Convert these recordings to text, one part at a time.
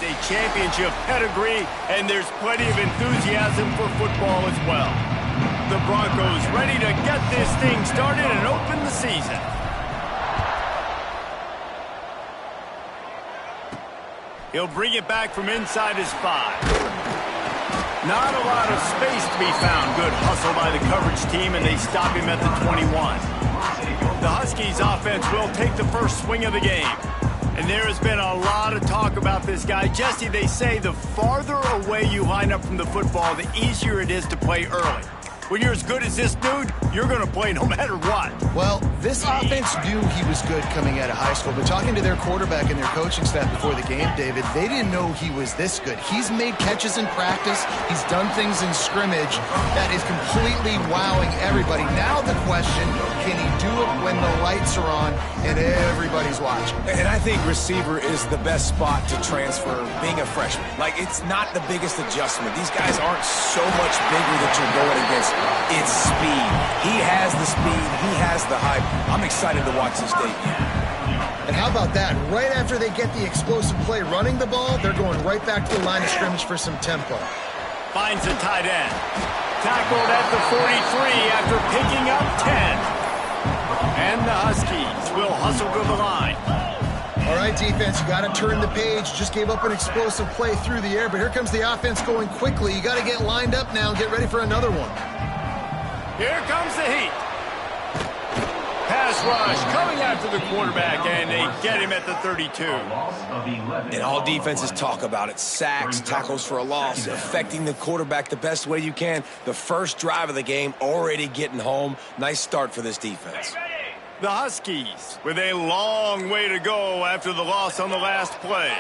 a championship pedigree, and there's plenty of enthusiasm for football as well. The Broncos ready to get this thing started and open the season. He'll bring it back from inside his 5. Not a lot of space to be found. Good hustle by the coverage team, and they stop him at the 21. The Huskies offense will take the first swing of the game. And there has been a lot of talk about this guy. Jesse, they say the farther away you line up from the football, the easier it is to play early. When you're as good as this dude, you're going to play no matter what. Well, this offense knew he was good coming out of high school, but talking to their quarterback and their coaching staff before the game, David, they didn't know he was this good. He's made catches in practice. He's done things in scrimmage that is completely wowing everybody. Now the question, can he do it when the lights are on and everybody's watching? And I think receiver is the best spot to transfer being a freshman. Like, it's not the biggest adjustment. These guys aren't so much bigger that you're going against. It's speed. He has the speed. He has the hype. I'm excited to watch this debut. And how about that? Right after they get the explosive play running the ball, they're going right back to the line of scrimmage for some tempo. Finds a tight end. Tackled at the 43 after picking up 10. And the Huskies will hustle to the line. All right, defense, you got to turn the page. Just gave up an explosive play through the air, but here comes the offense going quickly. You got to get lined up now and get ready for another one. Here comes the heat. Pass rush coming after the quarterback, and they get him at the 32. And all defenses talk about it. Sacks, tackles for a loss, affecting the quarterback the best way you can. The first drive of the game, already getting home. Nice start for this defense. The Huskies with a long way to go after the loss on the last play.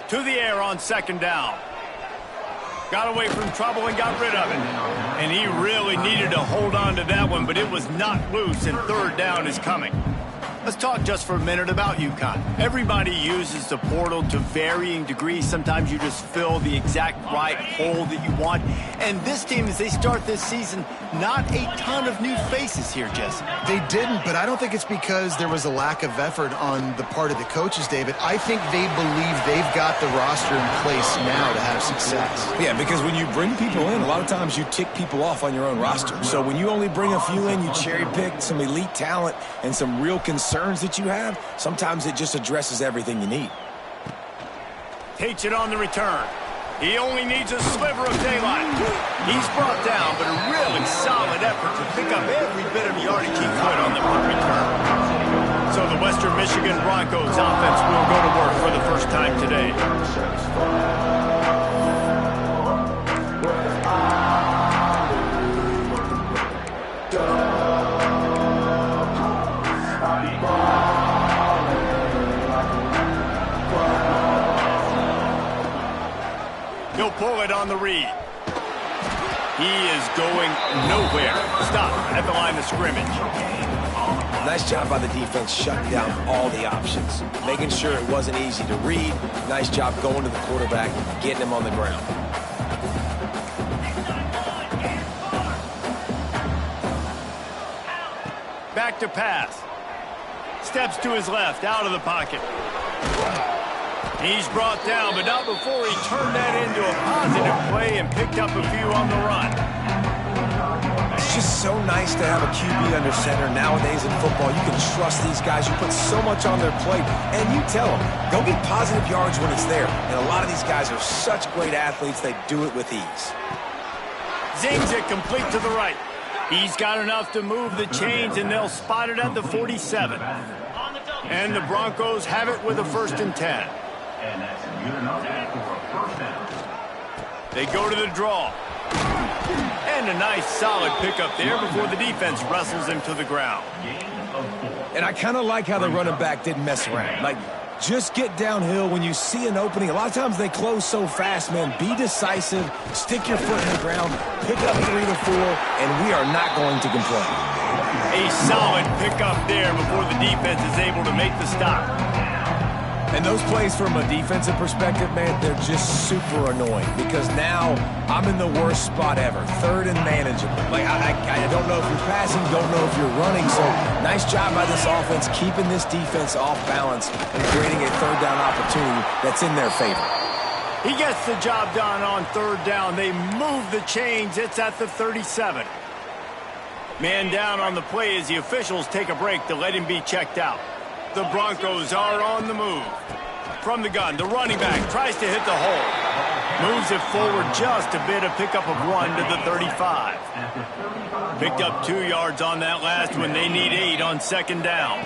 To the air on second down. Got away from trouble and got rid of it. And he really needed to hold on to that one, but it was not loose, and third down is coming. Let's talk just for a minute about UConn. Everybody uses the portal to varying degrees. Sometimes you just fill the exact right hole that you want. And this team, as they start this season, not a ton of new faces here, Jesse. They didn't, but I don't think it's because there was a lack of effort on the part of the coaches, David. I think they believe they've got the roster in place now to have success. Yeah, because when you bring people in, a lot of times you tick people off on your own roster. So when you only bring a few in, you cherry pick some elite talent and some real concerns that you have, sometimes it just addresses everything you need. Takes it on the return. He only needs a sliver of daylight. He's brought down, but a really solid effort to pick up every bit of yardage he could on the punt return. So the Western Michigan Broncos offense will go to work for the first time today. He'll pull it on the read. He is going nowhere. Stop at the line of scrimmage. Nice job by the defense shutting down all the options, making sure it wasn't easy to read. Nice job going to the quarterback, getting him on the ground. Back to pass. Steps to his left, out of the pocket. He's brought down, but not before he turned that into a positive play and picked up a few on the run. It's just so nice to have a QB under center nowadays in football. You can trust these guys. You put so much on their plate, and you tell them, go get positive yards when it's there. And a lot of these guys are such great athletes, they do it with ease. Zings it complete to the right. He's got enough to move the chains, and they'll spot it at the 47. And the Broncos have it with a 1st and 10. And that's good enough for a first down. They go to the draw. And a nice solid pickup there before the defense wrestles him to the ground. And I kind of like how the running back didn't mess around. Like, just get downhill when you see an opening. A lot of times they close so fast, man. Be decisive, stick your foot in the ground, pick up 3 to 4, and we are not going to complain. A solid pickup there before the defense is able to make the stop. And those plays from a defensive perspective, man, they're just super annoying because now I'm in the worst spot ever, third and manageable. Like, I don't know if you're passing, don't know if you're running, so nice job by this offense keeping this defense off balance and creating a third down opportunity that's in their favor. He gets the job done on third down. They move the chains. It's at the 37. Man down on the play as the officials take a break to let him be checked out. The Broncos are on the move. From the gun, the running back tries to hit the hole. Moves it forward just a bit, a pickup of 1 to the 35. Picked up 2 yards on that last one. They need 8 on second down.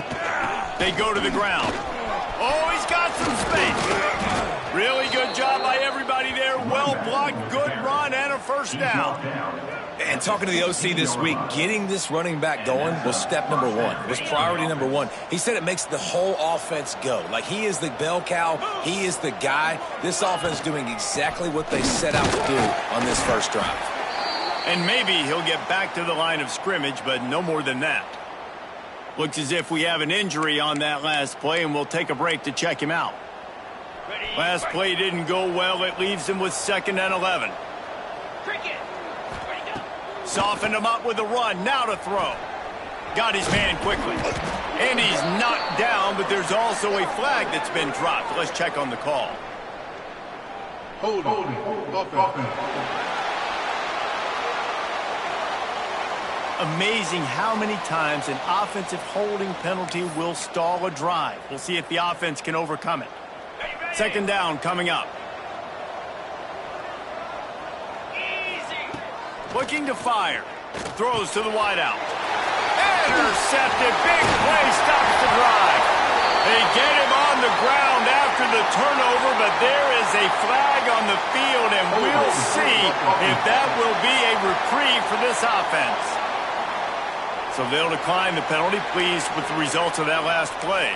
They go to the ground. Oh, he's got some space. Really good job by everybody there. Well blocked, good run, and a first down. And talking to the OC this week, getting this running back going was step number 1. Was priority number 1. He said it makes the whole offense go. Like, he is the bell cow. He is the guy. This offense doing exactly what they set out to do on this first drive. And maybe he'll get back to the line of scrimmage, but no more than that. Looks as if we have an injury on that last play, and we'll take a break to check him out. Last play didn't go well. It leaves him with 2nd and 11. Softened him up with a run. Now to throw. Got his man quickly. And he's knocked down, but there's also a flag that's been dropped. Let's check on the call. Holding. Amazing how many times an offensive holding penalty will stall a drive. We'll see if the offense can overcome it. 2nd down coming up. Looking to fire. Throws to the wideout. Intercepted. Big play stops the drive. They get him on the ground after the turnover, but there is a flag on the field, and we'll see if that will be a reprieve for this offense. So they'll decline the penalty, pleased with the results of that last play.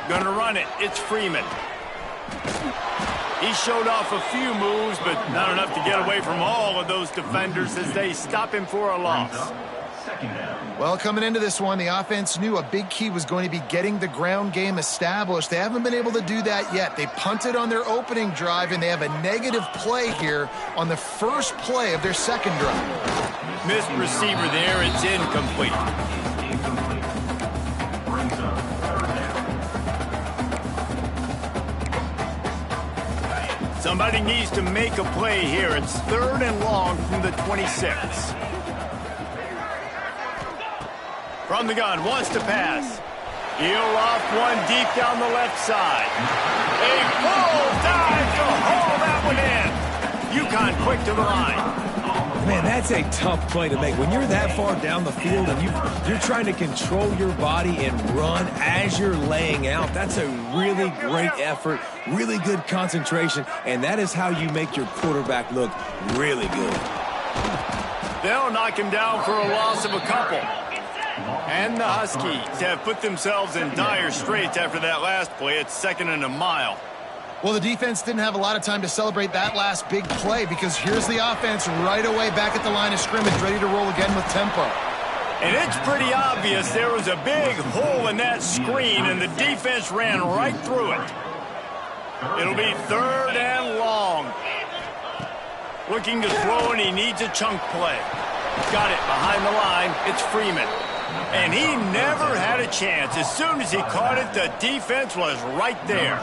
Gonna run it. It's Freeman. He showed off a few moves, but not enough to get away from all of those defenders as they stop him for a loss. Well, coming into this one, the offense knew a big key was going to be getting the ground game established. They haven't been able to do that yet. They punted on their opening drive, and they have a negative play here on the first play of their second drive. Missed receiver there. It's incomplete. Somebody needs to make a play here. It's 3rd and long from the 26. From the gun, wants to pass. He'll off one deep down the left side. A full dive to haul that one in. UConn quick to the line. Man, that's a tough play to make. When you're that far down the field and you're trying to control your body and run as you're laying out, that's a really great effort, really good concentration, and that is how you make your quarterback look really good. They'll knock him down for a loss of a couple. And the Huskies have put themselves in dire straits after that last play. It's 2nd and a mile. Well, the defense didn't have a lot of time to celebrate that last big play because here's the offense right away back at the line of scrimmage, ready to roll again with tempo. And it's pretty obvious there was a big hole in that screen, and the defense ran right through it. It'll be 3rd and long. Looking to throw, and he needs a chunk play. Got it behind the line. It's Freeman. And he never had a chance. As soon as he caught it, the defense was right there.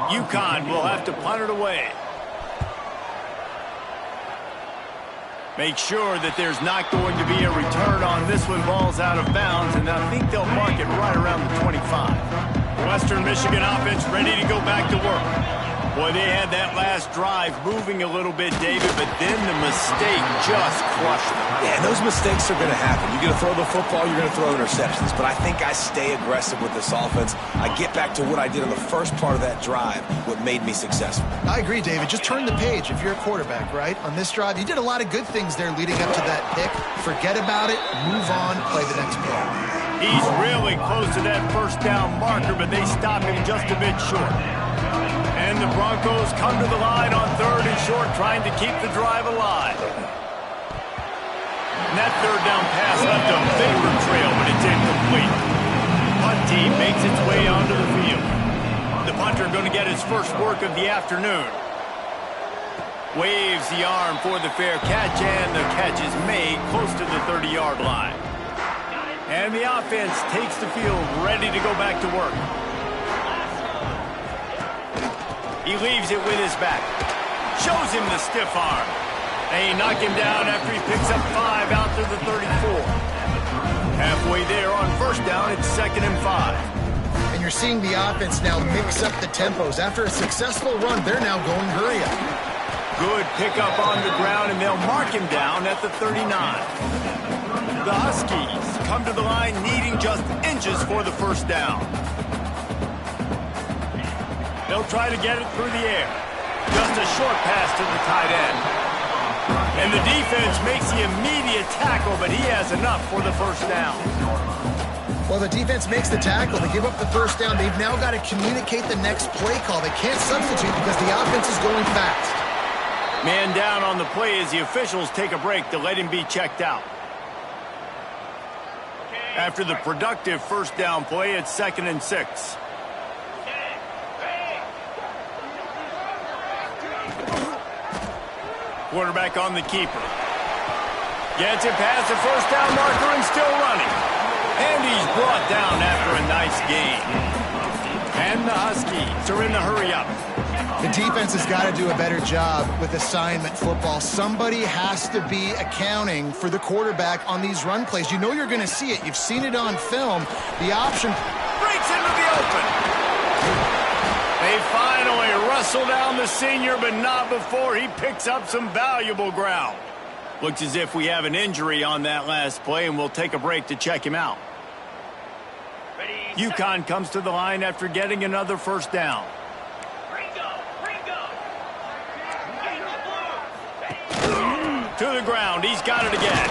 UConn will have to punt it away. Make sure that there's not going to be a return on this one. Ball's out of bounds, and I think they'll mark it right around the 25. Western Michigan offense ready to go back to work. Boy, they had that last drive moving a little bit, David, but then the mistake just crushed them. Yeah, and those mistakes are going to happen. You're going to throw the football, you're going to throw interceptions, but I think I stay aggressive with this offense. I get back to what I did on the first part of that drive, what made me successful. I agree, David. Just turn the page if you're a quarterback, right? On this drive, you did a lot of good things there leading up to that pick. Forget about it, move on, play the next play. He's really close to that first down marker, but they stop him just a bit short. And And the Broncos come to the line on 3rd and short, trying to keep the drive alive. And that 3rd down pass left a vapor trail, but it's incomplete. Punt team makes its way onto the field. The punter going to get his first work of the afternoon. Waves the arm for the fair catch, and the catch is made close to the 30-yard line. And the offense takes the field, ready to go back to work. He leaves it with his back. Shows him the stiff arm. They knock him down after he picks up 5 out to the 34. Halfway there on 1st down, it's 2nd and 5. And you're seeing the offense now mix up the tempos. After a successful run, they're now going hurry up. Good pickup on the ground, and they'll mark him down at the 39. The Huskies come to the line needing just inches for the 1st down. They'll try to get it through the air. Just a short pass to the tight end. And the defense makes the immediate tackle, but he has enough for the 1st down. Well, the defense makes the tackle. They give up the 1st down. They've now got to communicate the next play call. They can't substitute because the offense is going fast. Man down on the play as the officials take a break to let him be checked out. After the productive 1st down play, it's 2nd and 6. Quarterback on the keeper. Gets it past the 1st down marker and still running. And he's brought down after a nice gain. And the Huskies are in the hurry-up. The defense has got to do a better job with assignment football. Somebody has to be accounting for the quarterback on these run plays. You know you're going to see it. You've seen it on film. The option breaks into the open. They finally wrestle down the senior, but not before he picks up some valuable ground. Looks as if we have an injury on that last play, and we'll take a break to check him out. UConn comes to the line after getting another 1st down. To the ground. He's got it again.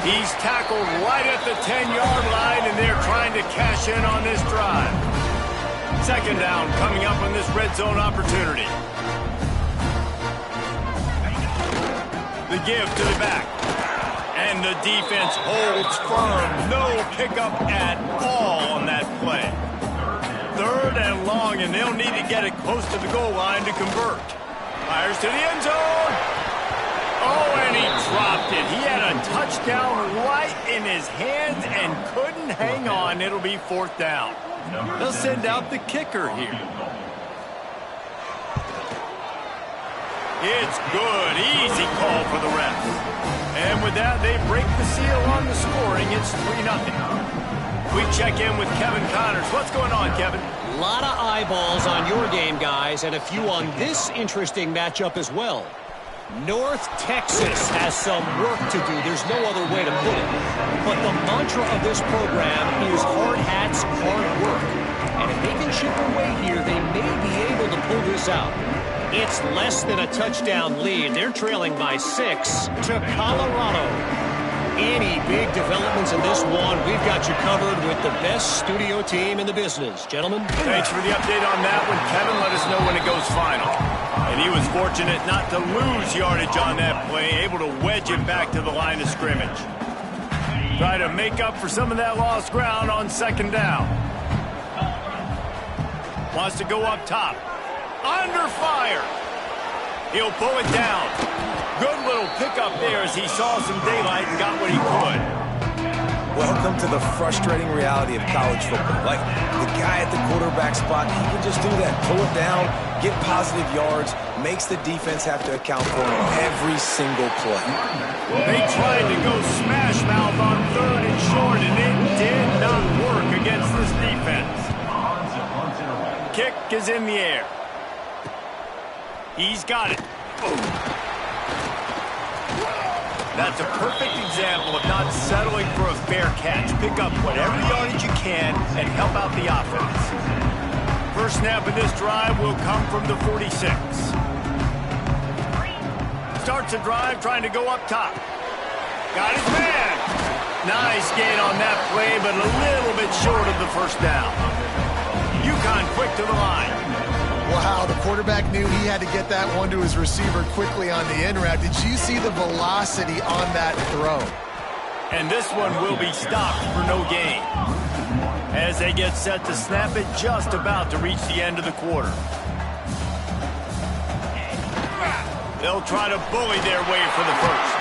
He's tackled right at the 10-yard line, and they're trying to cash in on this drive. 2nd down coming up on this red zone opportunity. The give to the back. And the defense holds firm. No pickup at all on that play. 3rd and long, and they'll need to get it close to the goal line to convert. Fires to the end zone. Oh, and he dropped it. He had a touchdown right in his hands and couldn't hang on. It'll be 4th down. They'll send out the kicker here. It's good. Easy call for the refs. And with that, they break the seal on the scoring. It's 3-0. We check in with Kevin Connors. What's going on, Kevin? A lot of eyeballs on your game, guys, and a few on this interesting matchup as well. North Texas has some work to do. There's no other way to put it. But the mantra of this program is hard hats, hard work. And if they can chip away here, they may be able to pull this out. It's less than a touchdown lead. They're trailing by 6 to Colorado. Any big developments in this one, we've got you covered with the best studio team in the business. Gentlemen. Thanks for the update on that one, Kevin. Let us know when it goes final. And he was fortunate not to lose yardage on that play, able to wedge it back to the line of scrimmage. Try to make up for some of that lost ground on 2nd down. Wants to go up top. Under fire. He'll pull it down. Good little pickup there as he saw some daylight and got what he could. Welcome to the frustrating reality of college football. Like, the guy at the quarterback spot, he can just do that. Pull it down, get positive yards, makes the defense have to account for him every single play. They tried to go smash mouth on 3rd and short, and it did not work against this defense. Kick is in the air. He's got it. That's a perfect example of not settling for a fair catch. Pick up whatever yardage you can and help out the offense. First snap of this drive will come from the 46. Starts a drive trying to go up top. Got his man. Nice gain on that play, but a little bit short of the 1st down. UConn quick to the line. Wow, the quarterback knew he had to get that one to his receiver quickly on the in route. Did you see the velocity on that throw? And this one will be stopped for no gain. As they get set to snap it, just about to reach the end of the quarter. They'll try to bully their way for the first.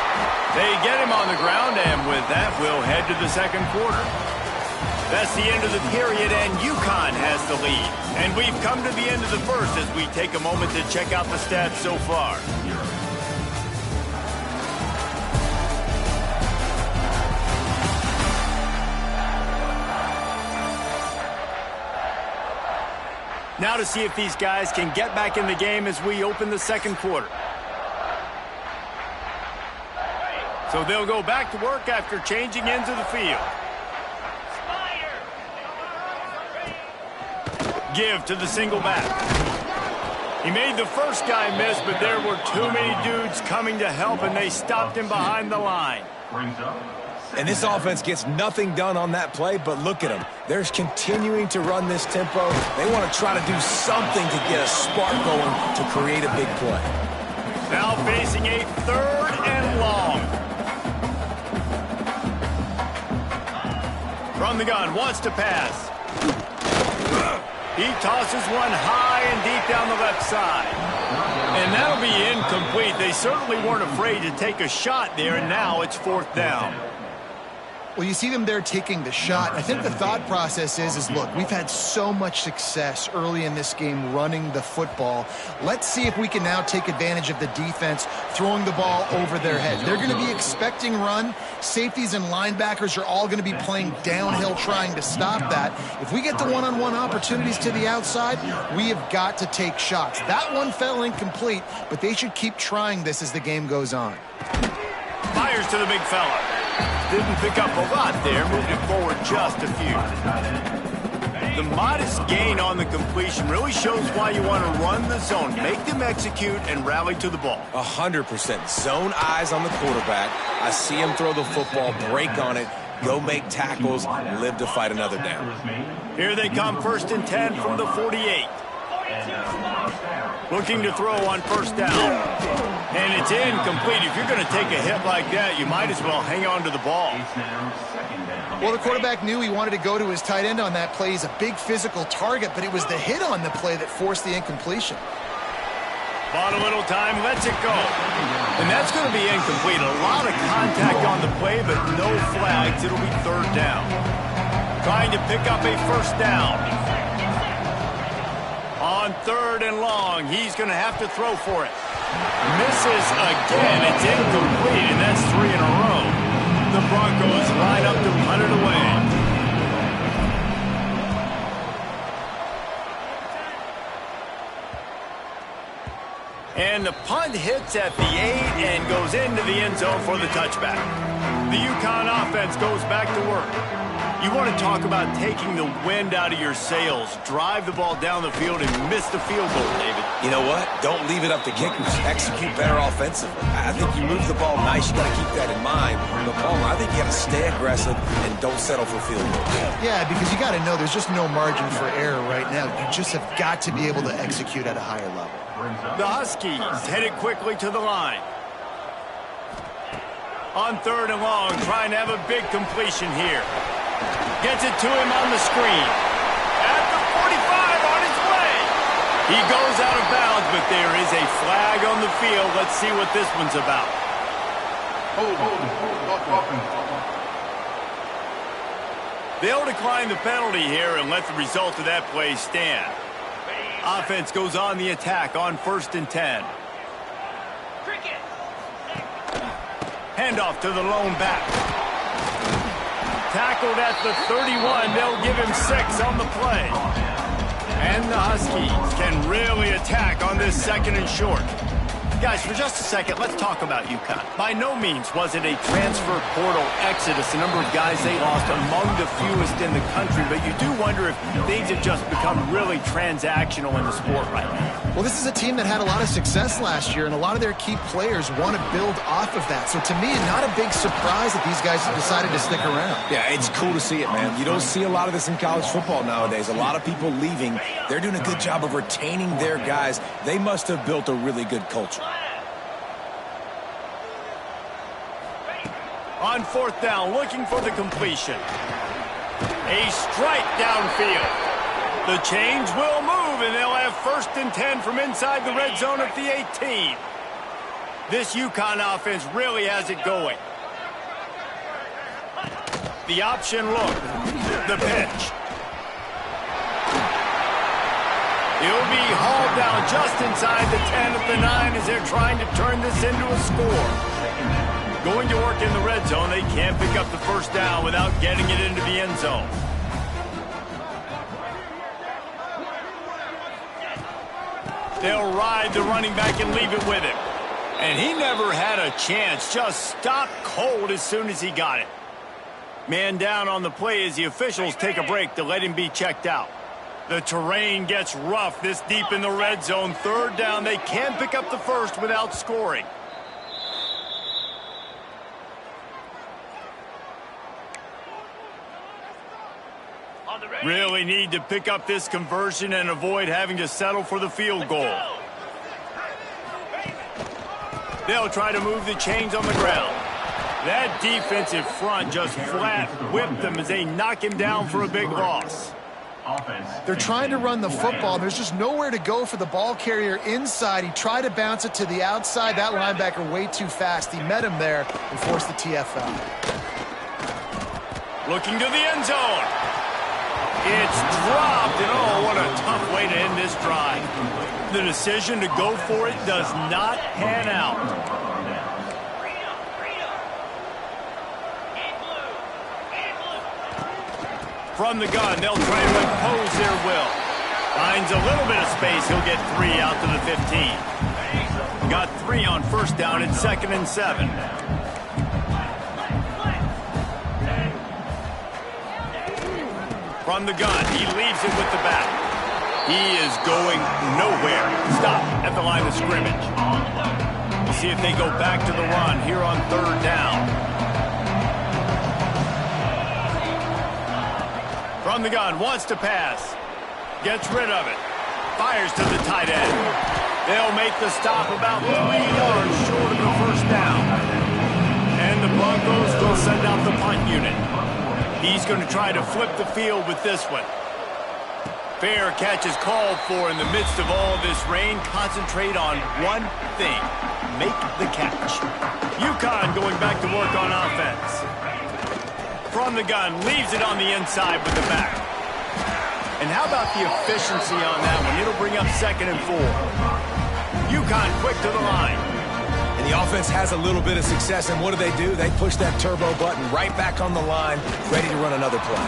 They get him on the ground, and with that, we'll head to the second quarter. That's the end of the period, and UConn has the lead. And we've come to the end of the first as we take a moment to check out the stats so far. Now to see if these guys can get back in the game as we open the second quarter. So they'll go back to work after changing into the field. Give to the single back. He made the first guy miss, but there were too many dudes coming to help, and they stopped him behind the line. And this offense gets nothing done on that play, but look at them. They're continuing to run this tempo. They want to try to do something to get a spark going to create a big play. Now facing a third and long. From the gun, wants to pass. He tosses one high and deep down the left side. And that'll be incomplete. They certainly weren't afraid to take a shot there, and now it's fourth down. Well, you see them there taking the shot. I think the thought process is look, we've had so much success early in this game running the football. Let's see if we can now take advantage of the defense throwing the ball over their head. They're going to be expecting run. Safeties and linebackers are all going to be playing downhill trying to stop that. If we get the one-on-one opportunities to the outside, we have got to take shots. That one fell incomplete, but they should keep trying this as the game goes on. Fires to the big fella. Didn't pick up a lot there, moved it forward just a few. The modest gain on the completion really shows why you want to run the zone, make them execute, and rally to the ball. 100%. Zone eyes on the quarterback. I see him throw the football, break on it, go make tackles, live to fight another down. Here they come, 1st and 10 from the 48. Looking to throw on first down. And it's incomplete. If you're going to take a hit like that, you might as well hang on to the ball. Well, the quarterback knew he wanted to go to his tight end on that play. He's a big physical target, but it was the hit on the play that forced the incompletion. Bought a little time, lets it go. And that's going to be incomplete. A lot of contact on the play, but no flags. It'll be third down. Trying to pick up a first down. On 3rd and long, he's going to have to throw for it. Misses again. It's incomplete, and that's 3 in a row. The Broncos line up to punt it away. And the punt hits at the 8 and goes into the end zone for the touchback. The UConn offense goes back to work. You want to talk about taking the wind out of your sails. Drive the ball down the field and miss the field goal, David. You know what? Don't leave it up to kickers. Execute better offensively. I think you move the ball nice. You got to keep that in mind. But Palmer, I think you got to stay aggressive and don't settle for field goals. Yeah, because you got to know there's just no margin for error right now. You just have got to be able to execute at a higher level. The Huskies headed quickly to the line. On 3rd and long, trying to have a big completion here. Gets it to him on the screen. At the 45 on his way. He goes out of bounds, but there is a flag on the field. Let's see what this one's about. They'll decline the penalty here and let the result of that play stand. Offense goes on the attack on 1st and 10. Handoff to the lone back. Tackled at the 31. They'll give him 6 on the play. And the Huskies can really attack on this 2nd and short. Guys, for just a second, let's talk about UConn. By no means was it a transfer portal exodus, the number of guys they lost among the fewest in the country, but you do wonder if things have just become really transactional in the sport right now. Well, this is a team that had a lot of success last year, and a lot of their key players want to build off of that. So to me, not a big surprise that these guys have decided to stick around. Yeah, it's cool to see it, man. You don't see a lot of this in college football nowadays. A lot of people leaving. They're doing a good job of retaining their guys. They must have built a really good culture. On fourth down, looking for the completion. A strike downfield. The chains will move, and they'll have 1st and 10 from inside the red zone at the 18. This UConn offense really has it going. The option look. The pitch. He'll be hauled down just inside the 10 at the 9 as they're trying to turn this into a score. Going to work in the red zone, they can't pick up the 1st down without getting it into the end zone. They'll ride the running back and leave it with him. And he never had a chance, just stopped cold as soon as he got it. Man down on the play as the officials take a break to let him be checked out. The terrain gets rough this deep in the red zone. 3rd down, they can't pick up the 1st without scoring. Really need to pick up this conversion and avoid having to settle for the field goal. They'll try to move the chains on the ground. That defensive front just flat whipped them as they knock him down for a big loss. They're trying to run the football. There's just nowhere to go for the ball carrier inside. He tried to bounce it to the outside. That linebacker way too fast. He met him there and forced the TFL. Looking to the end zone. It's dropped, and oh, what a tough way to end this drive. The decision to go for it does not pan out. From the gun, they'll try to impose their will. Finds a little bit of space. He'll get 3 out to the 15. Got 3 on 1st down and 2nd and 7. From the gun, he leaves it with the back. He is going nowhere. Stop at the line of scrimmage. We'll see if they go back to the run here on 3rd down. From the gun, wants to pass. Gets rid of it. Fires to the tight end. They'll make the stop about 3 yards short of the 1st down. And the Broncos will send out the punt unit. He's going to try to flip the field with this one. Fair catch is called for in the midst of all this rain. Concentrate on one thing. Make the catch. UConn going back to work on offense. From the gun, leaves it on the inside with the back. And how about the efficiency on that one? It'll bring up 2nd and 4. UConn quick to the line. And the offense has a little bit of success, and what do? They push that turbo button right back on the line, ready to run another play.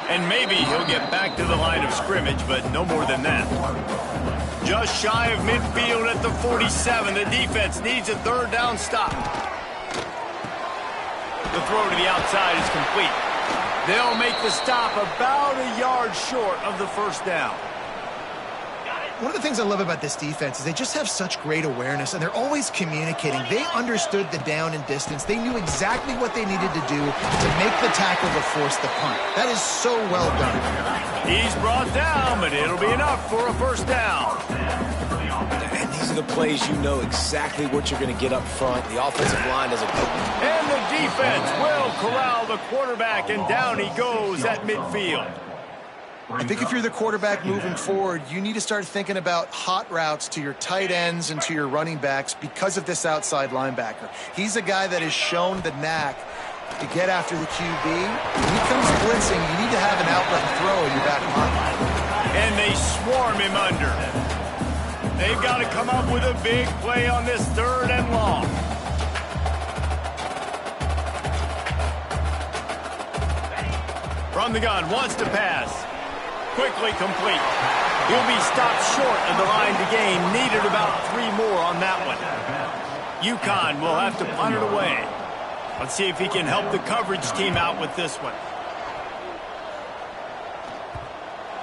And maybe he'll get back to the line of scrimmage, but no more than that. Just shy of midfield at the 47. The defense needs a 3rd down stop. The throw to the outside is complete. They'll make the stop about a yard short of the 1st down. One of the things I love about this defense is they just have such great awareness, and they're always communicating. They understood the down and distance. They knew exactly what they needed to do to make the tackle to force the punt. That is so well done. He's brought down, but it'll be enough for a 1st down. And these are the plays you know exactly what you're going to get up front. The offensive line doesn't go. And the defense will corral the quarterback, and down he goes at midfield. I think if you're the quarterback moving forward, you need to start thinking about hot routes to your tight ends and to your running backs because of this outside linebacker. He's a guy that has shown the knack to get after the QB. When he comes blitzing, you need to have an outlet throw in your back pocket. And they swarm him under. They've got to come up with a big play on this 3rd and long. From the gun, wants to pass. Quickly complete. He'll be stopped short of the line to gain. Needed about 3 more on that one. UConn will have to punt it away. Let's see if he can help the coverage team out with this one.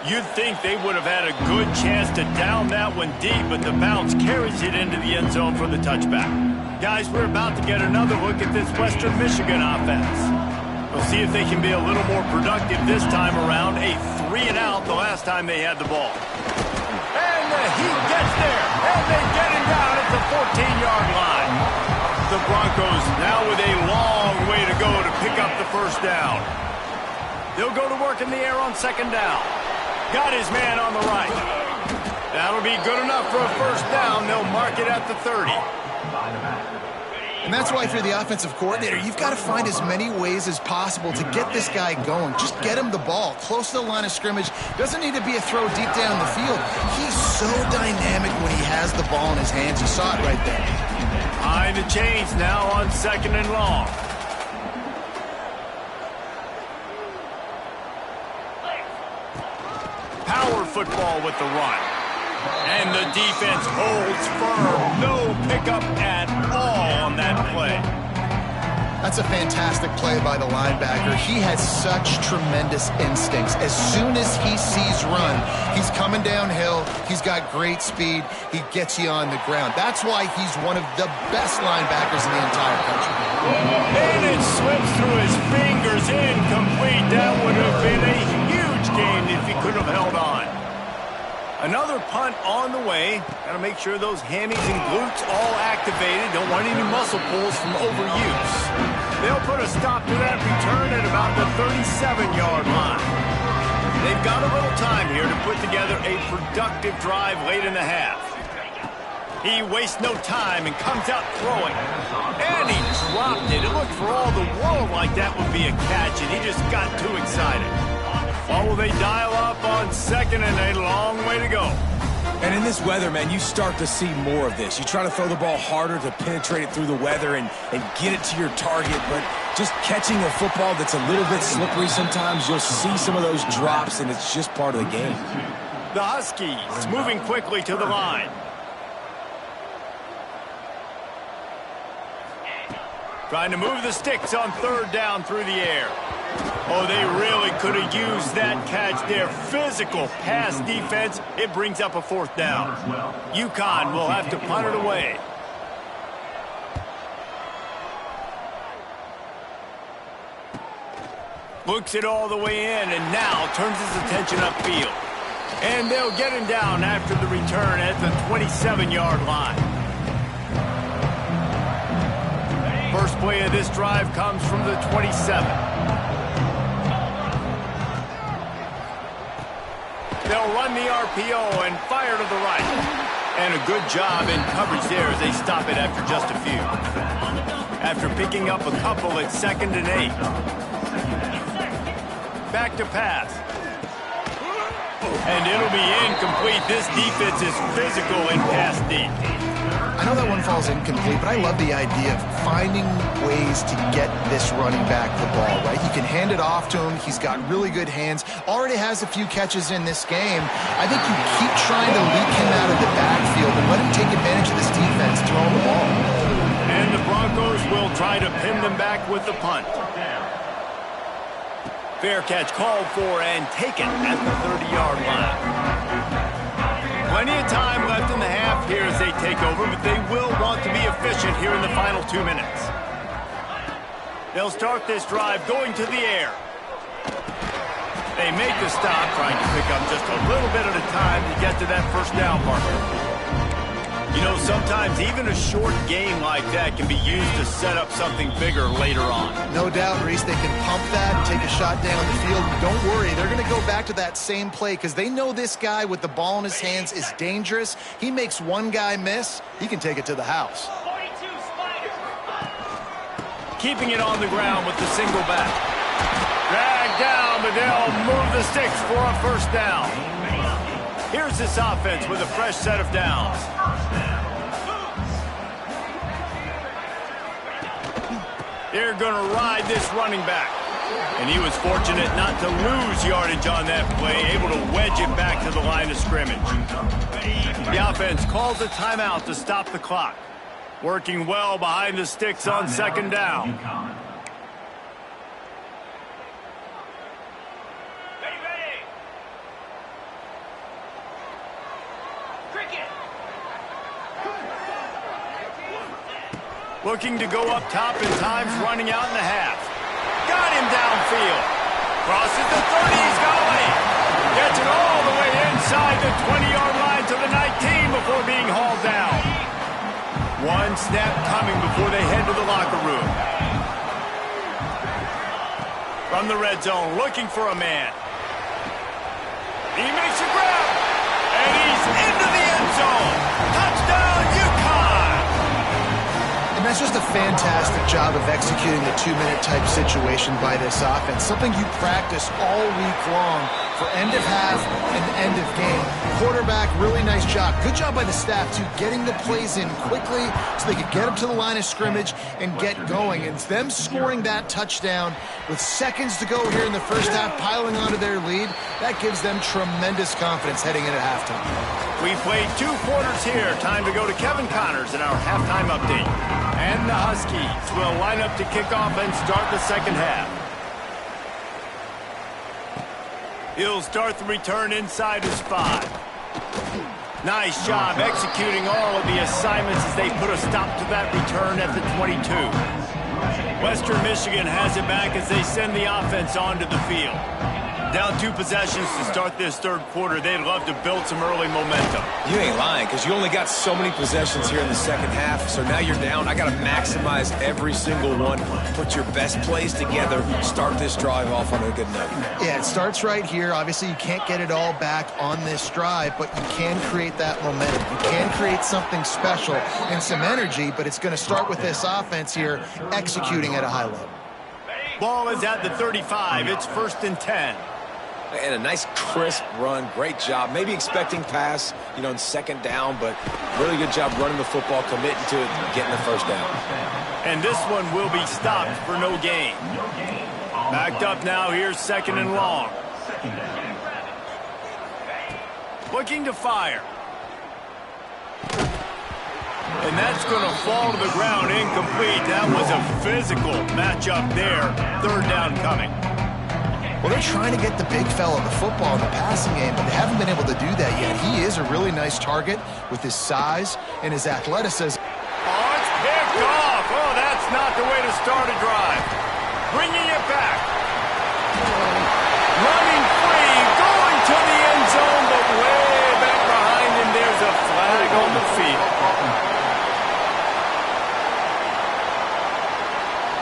You'd think they would have had a good chance to down that one deep, but the bounce carries it into the end zone for the touchback. Guys, we're about to get another look at this Western Michigan offense. We'll see if they can be a little more productive this time around. A 3-and-out the last time they had the ball. And he gets there, and they get him down at the 14-yard line. The Broncos now with a long way to go to pick up the first down. They'll go to work in the air on second down. Got his man on the right. That'll be good enough for a first down. They'll mark it at the 30. And that's why if you're the offensive coordinator, you've got to find as many ways as possible to get this guy going. Just get him the ball close to the line of scrimmage. Doesn't need to be a throw deep down the field. He's so dynamic when he has the ball in his hands. You saw it right there. Behind the chains now on second and long. Power football with the run. And the defense holds firm. No pickup at all on that play. That's a fantastic play by the linebacker. He has such tremendous instincts. As soon as he sees run, he's coming downhill. He's got great speed. He gets you on the ground. That's why he's one of the best linebackers in the entire country. And it slips through his fingers. Incomplete. That would have been a huge gain if he could have held on. Another punt on the way. Got to make sure those hammies and glutes all activated. Don't want any muscle pulls from overuse. They'll put a stop to that return at about the 37-yard line. They've got a little time here to put together a productive drive late in the half. He wastes no time and comes out throwing. And he dropped it. It looked for all the world like that would be a catch, and he just got too excited. Or will they dial up on second and a long way to go? And in this weather, man, you start to see more of this. You try to throw the ball harder to penetrate it through the weather and get it to your target, but just catching a football that's a little bit slippery sometimes, you'll see some of those drops, and it's just part of the game. The Huskies moving quickly to the line. Trying to move the sticks on third down through the air. Oh, they really could have used that catch there. Physical pass defense. It brings up a fourth down. UConn will have to punt it away. Looks it all the way in and now turns his attention upfield. And they'll get him down after the return at the 27-yard line. First play of this drive comes from the 27. They'll run the RPO and fire to the right. And a good job in coverage there as they stop it after just a few. After picking up a couple at 2nd and 8. Back to pass. And it'll be incomplete. This defense is physical in pass deep. I know that one falls incomplete, but I love the idea of finding ways to get this running back the ball, right? You can hand it off to him. He's got really good hands. Already has a few catches in this game. I think you keep trying to leak him out of the backfield and let him take advantage of this defense throwing the ball. And the Broncos will try to pin them back with the punt. Fair catch called for and taken at the 30-yard line. Plenty of time left in the half here as they take over, but they will want to be efficient here in the final 2 minutes. They'll start this drive going to the air. They make the stop, trying to pick up just a little bit at a time to get to that first down marker. You know, sometimes even a short game like that can be used to set up something bigger later on. No doubt, Reese, they can pump that and take a shot down the field. Don't worry, they're going to go back to that same play because they know this guy with the ball in his hands is dangerous. He makes one guy miss, he can take it to the house. Keeping it on the ground with the single back. Dragged down, but they'll move the sticks for a first down. Here's this offense with a fresh set of downs. They're going to ride this running back. And he was fortunate not to lose yardage on that play, able to wedge it back to the line of scrimmage. The offense calls a timeout to stop the clock. Working well behind the sticks on second down. Looking to go up top, and time's running out in the half. Got him downfield. Crosses the 30. He's got away. Gets it all the way inside the 20-yard line to the 19 before being hauled down. One snap coming before they head to the locker room. From the red zone, looking for a man. He makes a grab, and he's into the end zone. Touchdown, UConn! And that's just a fantastic job of executing the two-minute type situation by this offense. Something you practice all week long for end of half and end of game. Quarterback, really nice job. Good job by the staff, too, getting the plays in quickly so they could get up to the line of scrimmage and get going. And them scoring that touchdown with seconds to go here in the first half, piling onto their lead, that gives them tremendous confidence heading into halftime. We played 2 quarters here. Time to go to Kevin Connors in our halftime update. And the Huskies will line up to kick off and start the second half. He'll start the return inside his 5. Nice job executing all of the assignments as they put a stop to that return at the 22. Western Michigan has it back as they send the offense onto the field. Down 2 possessions to start this third quarter. They'd love to build some early momentum. You ain't lying, because you only got so many possessions here in the second half, so now you're down. I got to maximize every single one, put your best plays together, start this drive off on a good note. Yeah, it starts right here. Obviously, you can't get it all back on this drive, but you can create that momentum. You can create something special and some energy, but it's going to start with this offense here executing at a high level. Ball is at the 35. It's 1st and 10. And a nice crisp run, great job. Maybe expecting pass, in second down, but really good job running the football, committing to it, and getting the first down. And this one will be stopped for no gain. Backed up now, here's 2nd and long. Looking to fire. And that's going to fall to the ground, incomplete. That was a physical matchup there. 3rd down coming. Well, they're trying to get the big fella the football in the passing game, but they haven't been able to do that yet. He is a really nice target with his size and his athleticism. Oh, it's picked off. Oh, that's not the way to start a drive. Bringing it back. Running free, going to the end zone, but way back behind him, there's a flag on the field.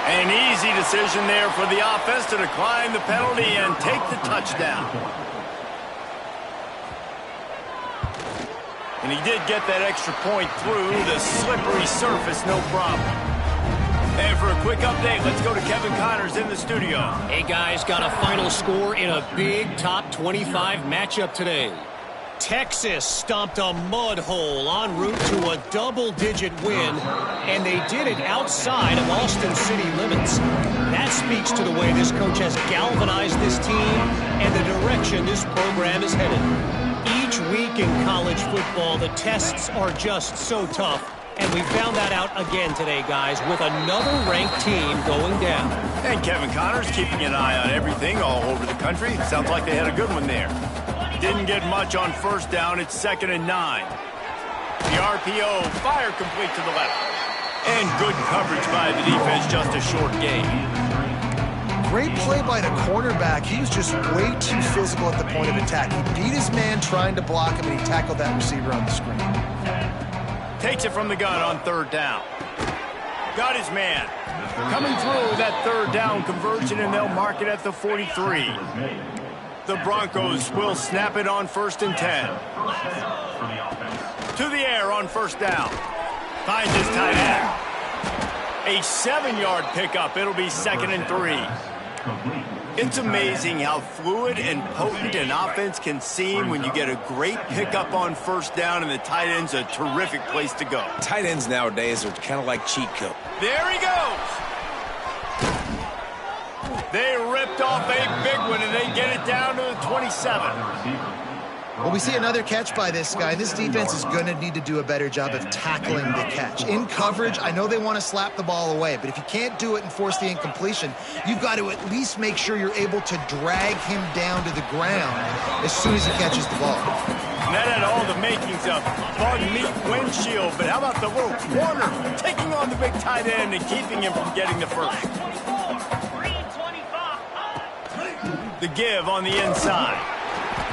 An easy decision there for the offense to decline the penalty and take the touchdown. And he did get that extra point through the slippery surface, no problem. And for a quick update, let's go to Kevin Connors in the studio. Hey, guys, got a final score in a big top 25 matchup today. Texas stomped a mud hole en route to a double-digit win, and they did it outside of Austin City limits. That speaks to the way this coach has galvanized this team and the direction this program is headed. Each week in college football, the tests are just so tough, and we found that out again today, guys, with another ranked team going down. And Kevin Connors keeping an eye on everything all over the country. Sounds like they had a good one there. Didn't get much on 1st down. It's 2nd and 9. The RPO, fire complete to the left. And good coverage by the defense, just a short gain. Great play by the cornerback. He was just way too physical at the point of attack. He beat his man trying to block him, and he tackled that receiver on the screen. Takes it from the gun on 3rd down. Got his man. Coming through that 3rd down conversion, and they'll mark it at the 43. The Broncos will snap it on 1st and 10. To the air on 1st down. Finds his tight end. A 7-yard pickup. It'll be 2nd and 3. It's amazing how fluid and potent an offense can seem when you get a great pickup on 1st down, and the tight end's a terrific place to go. Tight ends nowadays are kind of like cheat code. There he goes. They ripped off a big one, and they get it down to the 27. Well, we see another catch by this guy. This defense is going to need to do a better job of tackling the catch. In coverage, I know they want to slap the ball away, but if you can't do it and force the incompletion, you've got to at least make sure you're able to drag him down to the ground as soon as he catches the ball. And that had all the makings of bug meat windshield. But how about the little corner taking on the big tight end and keeping him from getting the first? The give on the inside.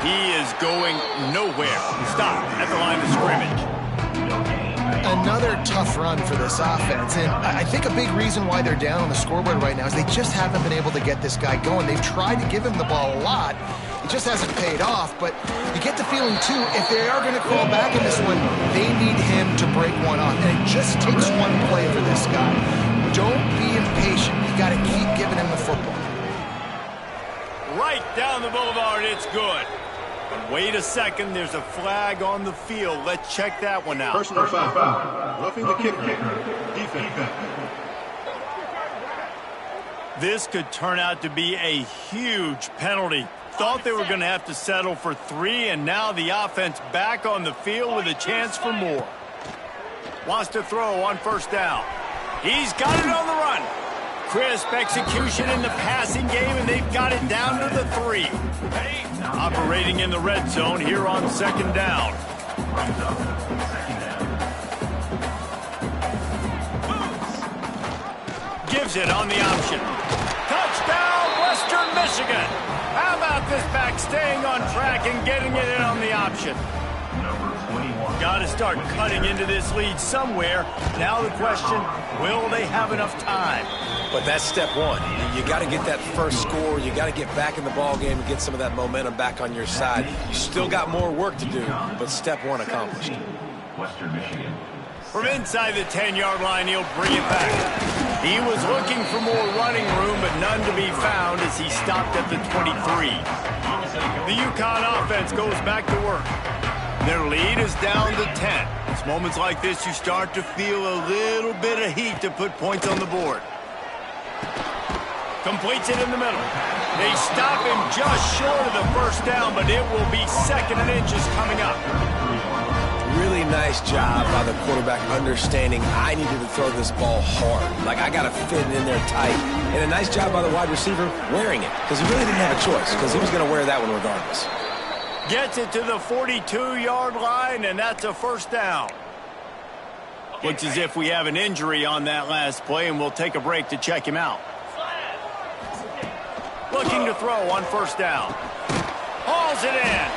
He is going nowhere. Stop at the line of scrimmage. Another tough run for this offense, and I think a big reason why they're down on the scoreboard right now is they just haven't been able to get this guy going. They've tried to give him the ball a lot. It just hasn't paid off, but you get the feeling, too, if they are going to crawl back in this one, they need him to break one off, and it just takes one play for this guy. Don't be impatient. You got to keep giving him the football. Right down the boulevard, it's good. But wait a second, there's a flag on the field. Let's check that one out. Personal foul. Roughing the kicker. Defense. This could turn out to be a huge penalty. Thought they were going to have to settle for 3, and now the offense back on the field with a chance for more. Wants to throw on first down. He's got it on the run. Crisp execution in the passing game, and they've got it down to the 3. Operating in the red zone here on second down. Gives it on the option. Touchdown, Western Michigan. How about this back staying on track and getting it in on the option? Got to start cutting into this lead somewhere. Now the question, will they have enough time? But that's step one. You got to get that first score. You got to get back in the ball game and get some of that momentum back on your side. You still got more work to do, but step one accomplished. Western Michigan. From inside the 10-yard line, he'll bring it back. He was looking for more running room, but none to be found as he stopped at the 23. The UConn offense goes back to work. Their lead is down to 10. It's moments like this you start to feel a little bit of heat to put points on the board. Completes it in the middle. They stop him just short of the first down, but it will be second and inches coming up. Really nice job by the quarterback understanding I needed to throw this ball hard. Like, I got to fit it in there tight. And a nice job by the wide receiver wearing it, because he really didn't have a choice, because he was going to wear that one regardless. Gets it to the 42-yard line, and that's a first down. Looks as if we have an injury on that last play, and we'll take a break to check him out. Looking to throw on first down. Hauls it in.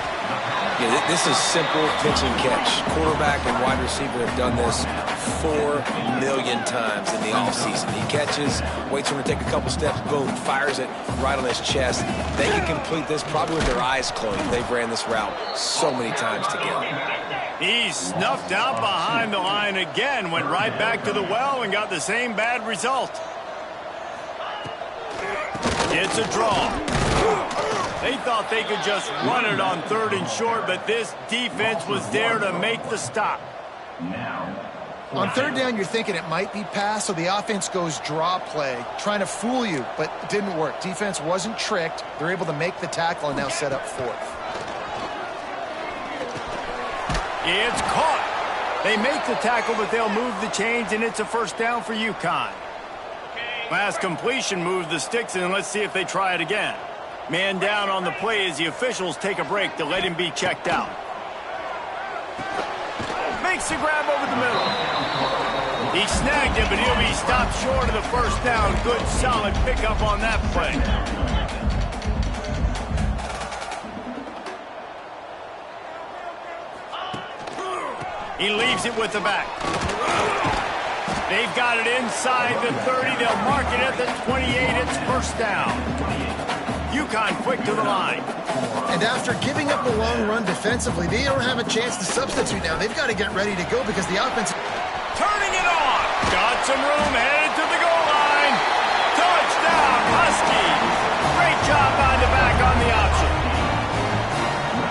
Yeah, this is simple pitch and catch. Quarterback and wide receiver have done this 4 million times in the offseason. He catches, waits for him to take a couple steps, boom, fires it right on his chest. They can complete this probably with their eyes closed. They've ran this route so many times together. He's snuffed out behind the line again, went right back to the well and got the same bad result. It's a draw. They thought they could just run it on 3rd and short, but this defense was there to make the stop. On 3rd down, you're thinking it might be pass, so the offense goes draw play, trying to fool you, but it didn't work. Defense wasn't tricked. They're able to make the tackle and now set up 4th. It's caught. They make the tackle, but they'll move the chains, and it's a first down for UConn. Last completion moved the sticks, and let's see if they try it again. Man down on the play as the officials take a break to let him be checked out. Makes the grab over the middle. He snagged it, but he'll be stopped short of the first down. Good, solid pickup on that play. He leaves it with the back. They've got it inside the 30. They'll mark it at the 28. It's first down. UConn quick to the line. And after giving up the long run defensively, they don't have a chance to substitute now. They've got to get ready to go because the offense... Turning it on. Got some room, headed to the goal line. Touchdown, Huskies. Great job by the back on the option.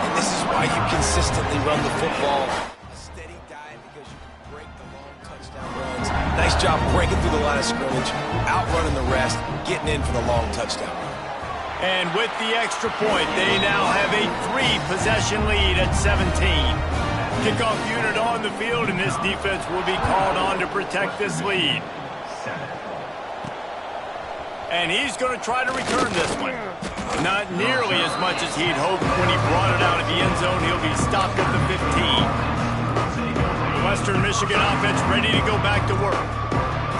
And this is why you consistently run the football. A steady dive because you can break the long touchdown runs. Nice job breaking through the line of scrimmage, outrunning the rest, getting in for the long touchdown. And with the extra point, they now have a 3-possession lead at 17. Kickoff unit on the field, and this defense will be called on to protect this lead. And he's going to try to return this one. Not nearly as much as he'd hoped when he brought it out of the end zone. He'll be stopped at the 15. Western Michigan offense ready to go back to work.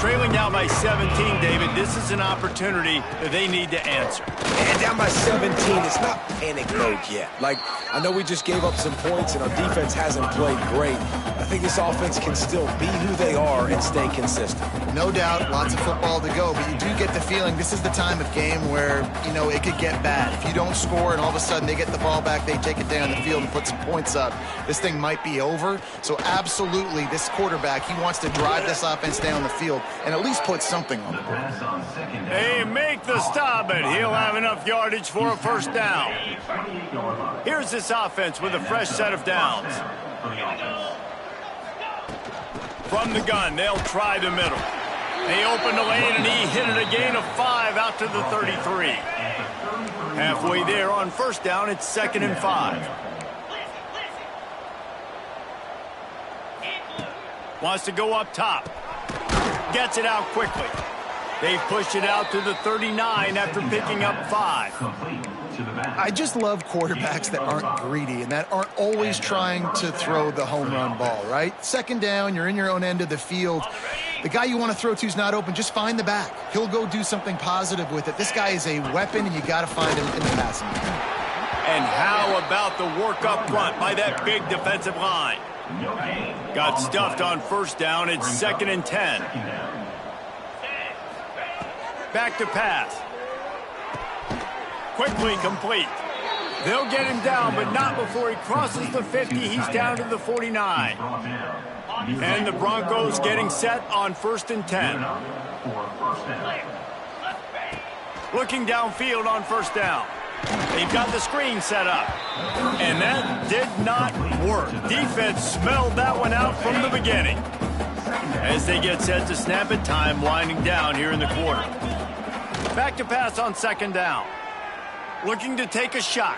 Trailing down by 17, David, this is an opportunity that they need to answer. And down by 17, it's not panic mode yet. Like, I know we just gave up some points and our defense hasn't played great. I think this offense can still be who they are and stay consistent. No doubt, lots of football to go, but you do get the feeling this is the time of game where, you know, it could get bad. If you don't score and all of a sudden they get the ball back, they take it down the field and put some points up, this thing might be over. So absolutely, this quarterback, he wants to drive this offense down the field and at least put something on the board. They make the stop, and he'll have enough yardage for a first down. Here's this offense with a fresh set of downs. From the gun, they'll try the middle. They open the lane, and he hit it a gain of 5 out to the 33. Halfway there on first down, it's 2nd and 5. Wants to go up top. Gets it out quickly. They've pushed it out to the 39 after picking up 5. I just love quarterbacks that aren't greedy and that aren't always trying to throw the home run ball, right? 2nd down, you're in your own end of the field. The guy you want to throw to is not open. Just find the back. He'll go do something positive with it. This guy is a weapon, and you got to find him in the passing game. And how about the work up front by that big defensive line? Got stuffed on first down. It's 2nd and 10. Back to pass. Quickly complete. They'll get him down, but not before he crosses the 50. He's down to the 49. And the Broncos getting set on 1st and 10. Looking downfield on first down. They've got the screen set up. And that did not work. Defense smelled that one out from the beginning. As they get set to snap it, time winding down here in the quarter. Back to pass on 2nd down. Looking to take a shot.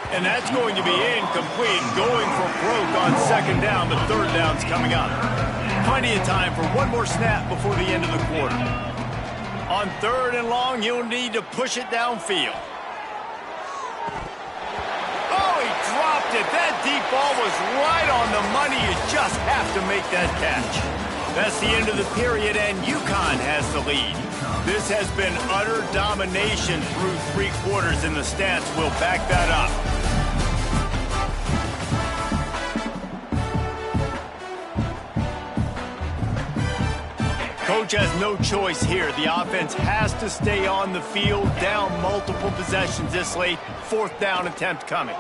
And that's going to be incomplete. Going for broke on 2nd down, but 3rd down's coming up. Plenty of time for one more snap before the end of the quarter. On 3rd and long, you'll need to push it downfield. Oh, he dropped it. That deep ball was right on the money. You just have to make that catch. That's the end of the period, and UConn has the lead. This has been utter domination through 3 quarters, and the stats will back that up. Coach has no choice here. The offense has to stay on the field, down multiple possessions this late. 4th down attempt coming.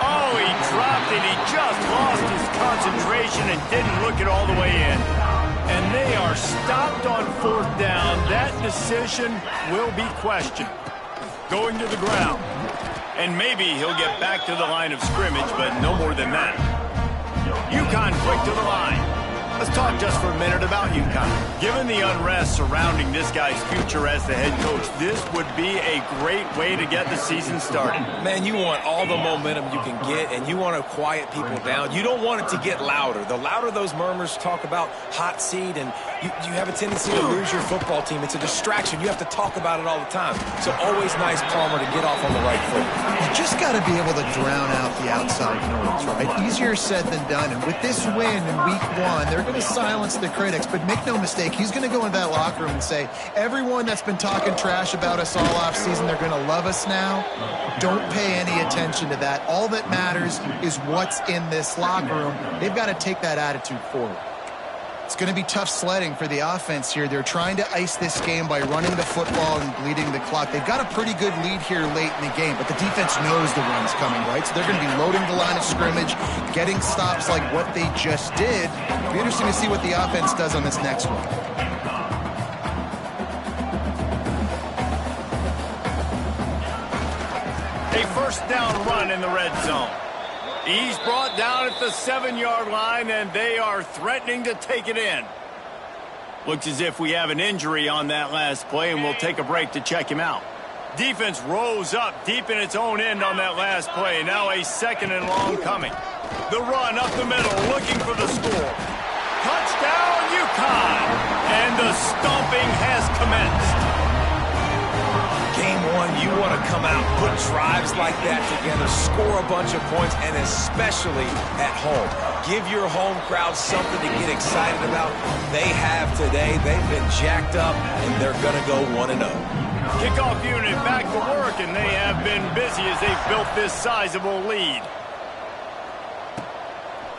Oh, he dropped it. He just lost his concentration and didn't look it all the way in. And they are stopped on 4th down. That decision will be questioned. Going to the ground. And maybe he'll get back to the line of scrimmage, but no more than that. UConn quick to the line. Let's talk just for a minute about UConn. Given the unrest surrounding this guy's future as the head coach, this would be a great way to get the season started. Man, you want all the momentum you can get, and you want to quiet people down. You don't want it to get louder. The louder those murmurs talk about hot seat, and you have a tendency to lose your football team. It's a distraction. You have to talk about it all the time. So always nice, Palmer, to get off on the right foot. You just got to be able to drown out the outside noise, right? Easier said than done. And with this win in week 1, they're going to silence the critics, but make no mistake, he's going to go in that locker room and say, everyone that's been talking trash about us all off season, they're going to love us now. Don't pay any attention to that. All that matters is what's in this locker room. They've got to take that attitude forward. It's going to be tough sledding for the offense here. They're trying to ice this game by running the football and bleeding the clock. They've got a pretty good lead here late in the game, but the defense knows the run's coming, right? So they're going to be loading the line of scrimmage, getting stops like what they just did. It'll be interesting to see what the offense does on this next one. A first down run in the red zone. He's brought down at the 7-yard line, and they are threatening to take it in. Looks as if we have an injury on that last play, and we'll take a break to check him out. Defense rose up deep in its own end on that last play. Now a 2nd and long coming. The run up the middle, looking for the score. Touchdown, UConn! And the stomping has commenced. Game one, you want to come out, put drives like that together, score a bunch of points, and especially at home. Give your home crowd something to get excited about. They have today. They've been jacked up, and they're going to go 1-0. Kickoff unit back to work, and they have been busy as they've built this sizable lead.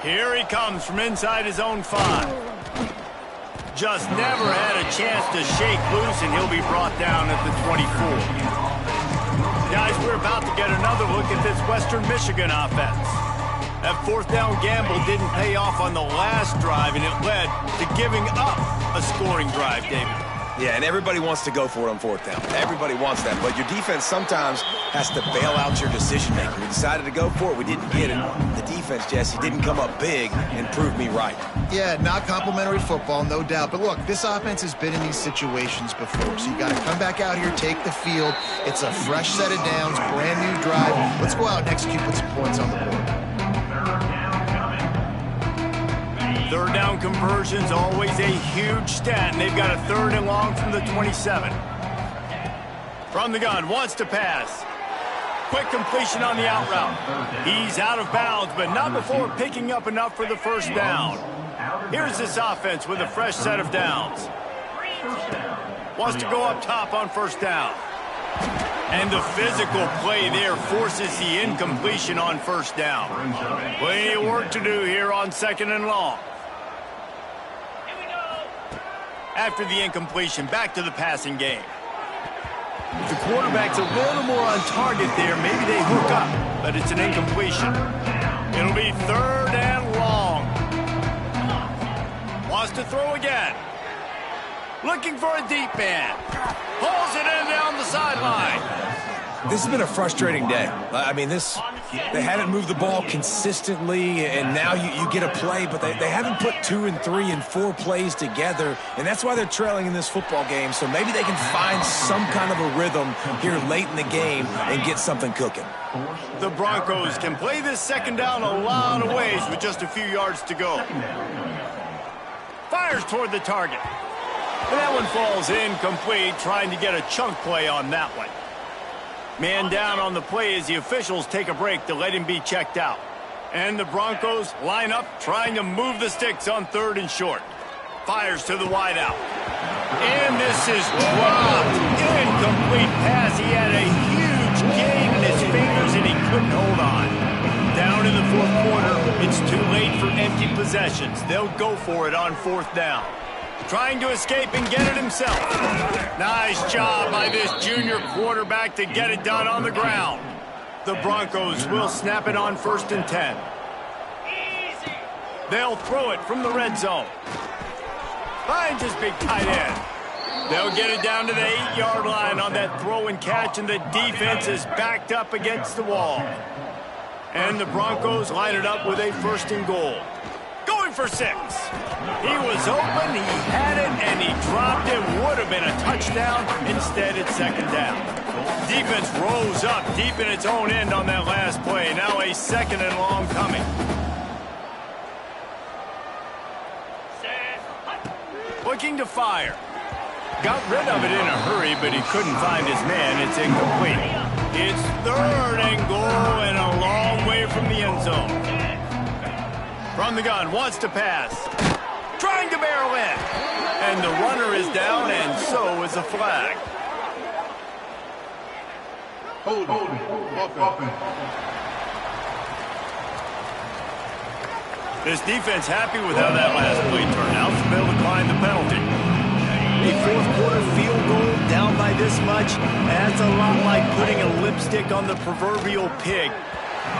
Here he comes from inside his own 5. Just never had a chance to shake loose, and he'll be brought down at the 24. Guys, we're about to get another look at this Western Michigan offense. That fourth down gamble didn't pay off on the last drive, and it led to giving up a scoring drive, David. Yeah, and everybody wants to go for it on fourth down. Everybody wants that, but your defense sometimes has to bail out your decision-making. We decided to go for it. We didn't get it. The defense, Jesse, didn't come up big and prove me right. Yeah, not complimentary football, no doubt. But look, this offense has been in these situations before, so you got to come back out here, take the field. It's a fresh set of downs, brand new drive. Let's go out and execute, put some points on the board. Third down conversions, always a huge stat, and they've got a 3rd and long from the 27. From the gun, wants to pass. Quick completion on the out route. He's out of bounds, but not before picking up enough for the first down. Here's this offense with a fresh set of downs. Wants to go up top on first down. And the physical play there forces the incompletion on first down. Plenty of work to do here on 2nd and long. After the incompletion, back to the passing game. If the quarterback's a little more on target there, maybe they hook up, but it's an incompletion. It'll be 3rd and long. Wants to throw again. Looking for a deep man. Pulls it in down the sideline. This has been a frustrating day. I mean, they haven't moved the ball consistently, and now you get a play, but they haven't put 2 and 3 and 4 plays together, and that's why they're trailing in this football game. So maybe they can find some kind of a rhythm here late in the game and get something cooking. The Broncos can play this 2nd down a lot of ways with just a few yards to go. Fires toward the target. And that one falls incomplete, trying to get a chunk play on that one. Man down on the play as the officials take a break to let him be checked out. And the Broncos line up, trying to move the sticks on 3rd and short. Fires to the wideout. And this is dropped. Incomplete pass. He had a huge gain in his fingers, and he couldn't hold on. Down in the 4th quarter, it's too late for empty possessions. They'll go for it on 4th down. Trying to escape and get it himself. Nice job by this junior quarterback to get it done on the ground. The Broncos will snap it on 1st and 10. They'll throw it from the red zone. Finds his big tight end. They'll get it down to the 8-yard line on that throw and catch, and the defense is backed up against the wall. And the Broncos line it up with a 1st and goal. Going for 6. He was open, he had it, and he dropped it. Would have been a touchdown. Instead, it's 2nd down. Defense rose up deep in its own end on that last play. Now a 2nd and long coming. Looking to fire. Got rid of it in a hurry, but he couldn't find his man. It's incomplete. It's 3rd and goal and a long way from the end zone. From the gun, wants to pass. Trying to barrel in. And the runner is down, and so is the flag. Holding. Offense. This defense happy with how that last play turned out, so they'll decline the penalty. A 4th quarter field goal down by this much, that's a lot like putting a lipstick on the proverbial pig.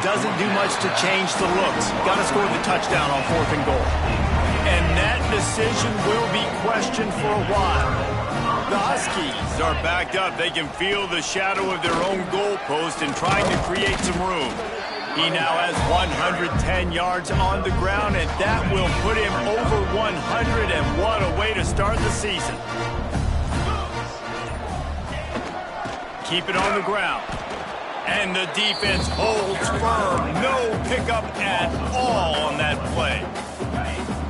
Doesn't do much to change the looks. Got to score the touchdown on 4th and goal. And that decision will be questioned for a while. The Huskies are backed up. They can feel the shadow of their own goalpost and trying to create some room. He now has 110 yards on the ground, and that will put him over 100, and what a way to start the season. Keep it on the ground. And the defense holds firm. No pickup at all on that play.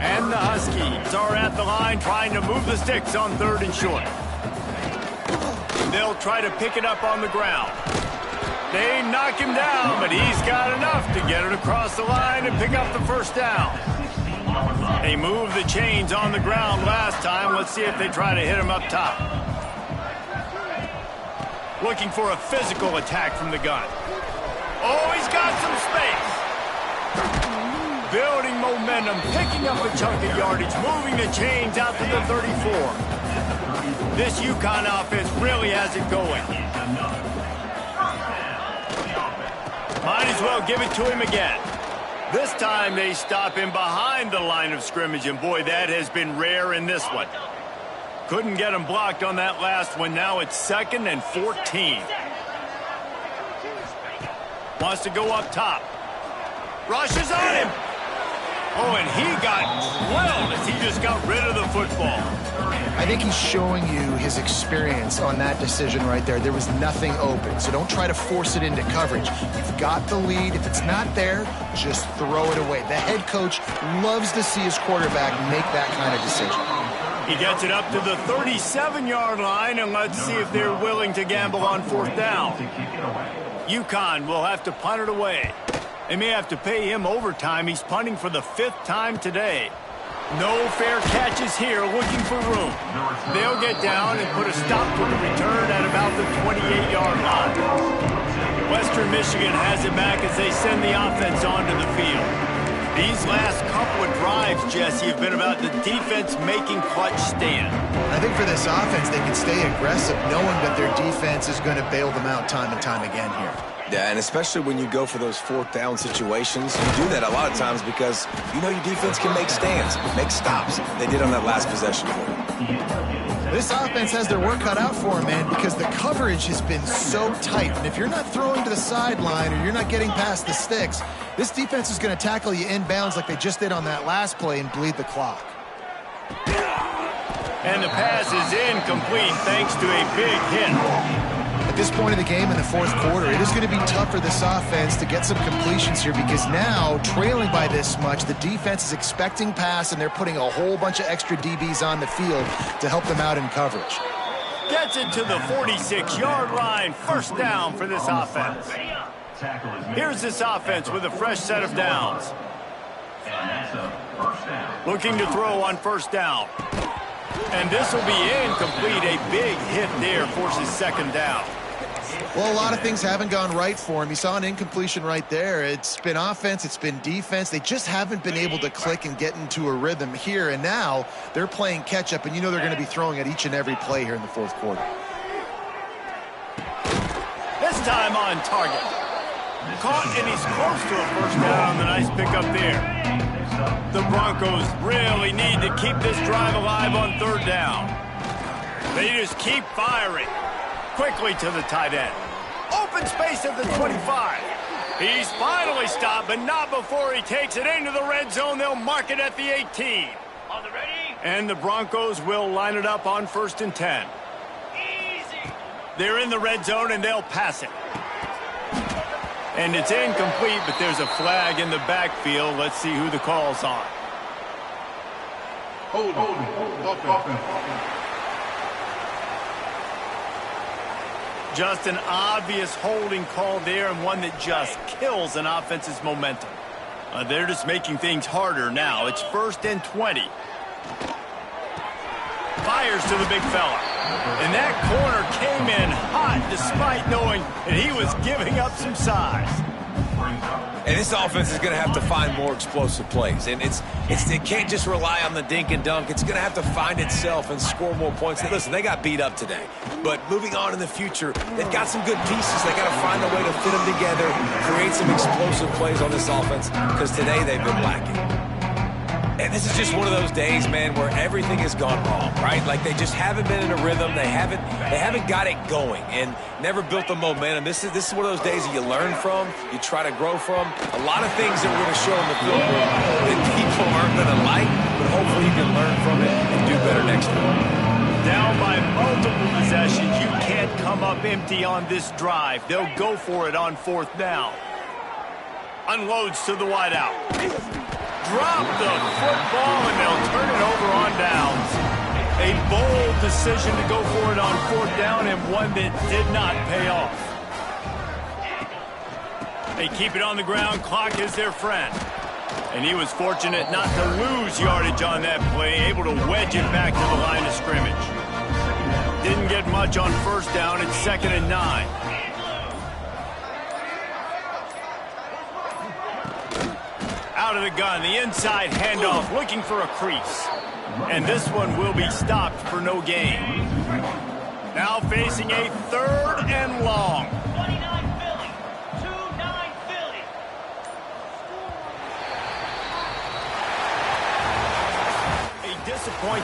And the Huskies are at the line trying to move the sticks on 3rd and short. they'll try to pick it up on the ground. They knock him down, but he's got enough to get it across the line and pick up the first down. They moved the chains on the ground last time. Let's see if they try to hit him up top. Looking for a physical attack from the gun. Oh, he's got some space. Building momentum, picking up a chunk of yardage, moving the chains out to the 34. This UConn offense really has it going. Might as well give it to him again. This time they stop him behind the line of scrimmage, and boy, that has been rare in this one. Couldn't get him blocked on that last one. Now it's 2nd and 14. Wants to go up top. Rushes on him. Oh, and he got drilled as he just got rid of the football. I think he's showing you his experience on that decision right there. There was nothing open, so don't try to force it into coverage. You've got the lead. If it's not there, just throw it away. The head coach loves to see his quarterback make that kind of decision. He gets it up to the 37-yard line, and let's see if they're willing to gamble on 4th down. UConn will have to punt it away. They may have to pay him overtime. He's punting for the 5th time today. No fair catches here, looking for room. They'll get down and put a stop to the return at about the 28-yard line. Western Michigan has it back as they send the offense onto the field. These last couple of drives, Jesse, have been about the defense making clutch stand. I think for this offense, they can stay aggressive knowing that their defense is going to bail them out time and time again here. Yeah, and especially when you go for those 4th down situations, you do that a lot of times because you know your defense can make stands, make stops. They did on that last possession for them. This offense has their work cut out for them, man, because the coverage has been so tight. And if you're not throwing to the sideline or you're not getting past the sticks, this defense is going to tackle you inbounds like they just did on that last play and bleed the clock. And the pass is incomplete thanks to a big hit. At this point in the game in the 4th quarter, it is going to be tough for this offense to get some completions here because now, trailing by this much, the defense is expecting pass and they're putting a whole bunch of extra DBs on the field to help them out in coverage. Gets it to the 46-yard line. 1st down for this offense. Here's this offense with a fresh set of downs. Looking to throw on 1st down. And this will be incomplete. A big hit there forces 2nd down. Well, a lot of things haven't gone right for him. You saw an incompletion right there. It's been offense, it's been defense. They just haven't been able to click and get into a rhythm here. And now they're playing catch-up, and you know they're going to be throwing at each and every play here in the 4th quarter. This time on target. Caught, and he's close to a 1st down on the nice pickup there. The Broncos really need to keep this drive alive on 3rd down. They just keep firing. Quickly to the tight end. Open space at the 25. He's finally stopped, but not before he takes it into the red zone. They'll mark it at the 18. On the ready. And the Broncos will line it up on 1st and 10. Easy. They're in the red zone, and they'll pass it. And it's incomplete, but there's a flag in the backfield. Let's see who the call's on. Hold. Just an obvious holding call there, and one that just kills an offense's momentum. They're just making things harder now. It's 1st and 20. Fires to the big fella. And that corner came in hot despite knowing that he was giving up some size. And this offense is going to have to find more explosive plays. And it can't just rely on the dink and dunk. It's going to have to find itself and score more points. And listen, they got beat up today. But moving on in the future, they've got some good pieces. They got to find a way to fit them together, create some explosive plays on this offense, because today they've been lacking. And this is just one of those days, man, where everything has gone wrong, right? Like they just haven't been in a rhythm. They haven't got it going and never built the momentum. This is one of those days that you learn from, you try to grow from. A lot of things that we're going to show in the film that people aren't going to like, but hopefully you can learn from it and do better next time. Down by multiple possessions, you can't come up empty on this drive. They'll go for it on 4th down. Unloads to the wideout. Drop the football, and they'll turn it over on downs. A bold decision to go for it on fourth down, and one that did not pay off. They keep it on the ground. Clock is their friend. And he was fortunate not to lose yardage on that play, able to wedge it back to the line of scrimmage. Didn't get much on first down. It's 2nd and 9. Out of the gun, the inside handoff, looking for a crease. And this one will be stopped for no gain. Now facing a 3rd and long. 29 Philly. 2-9 Philly. A disappointing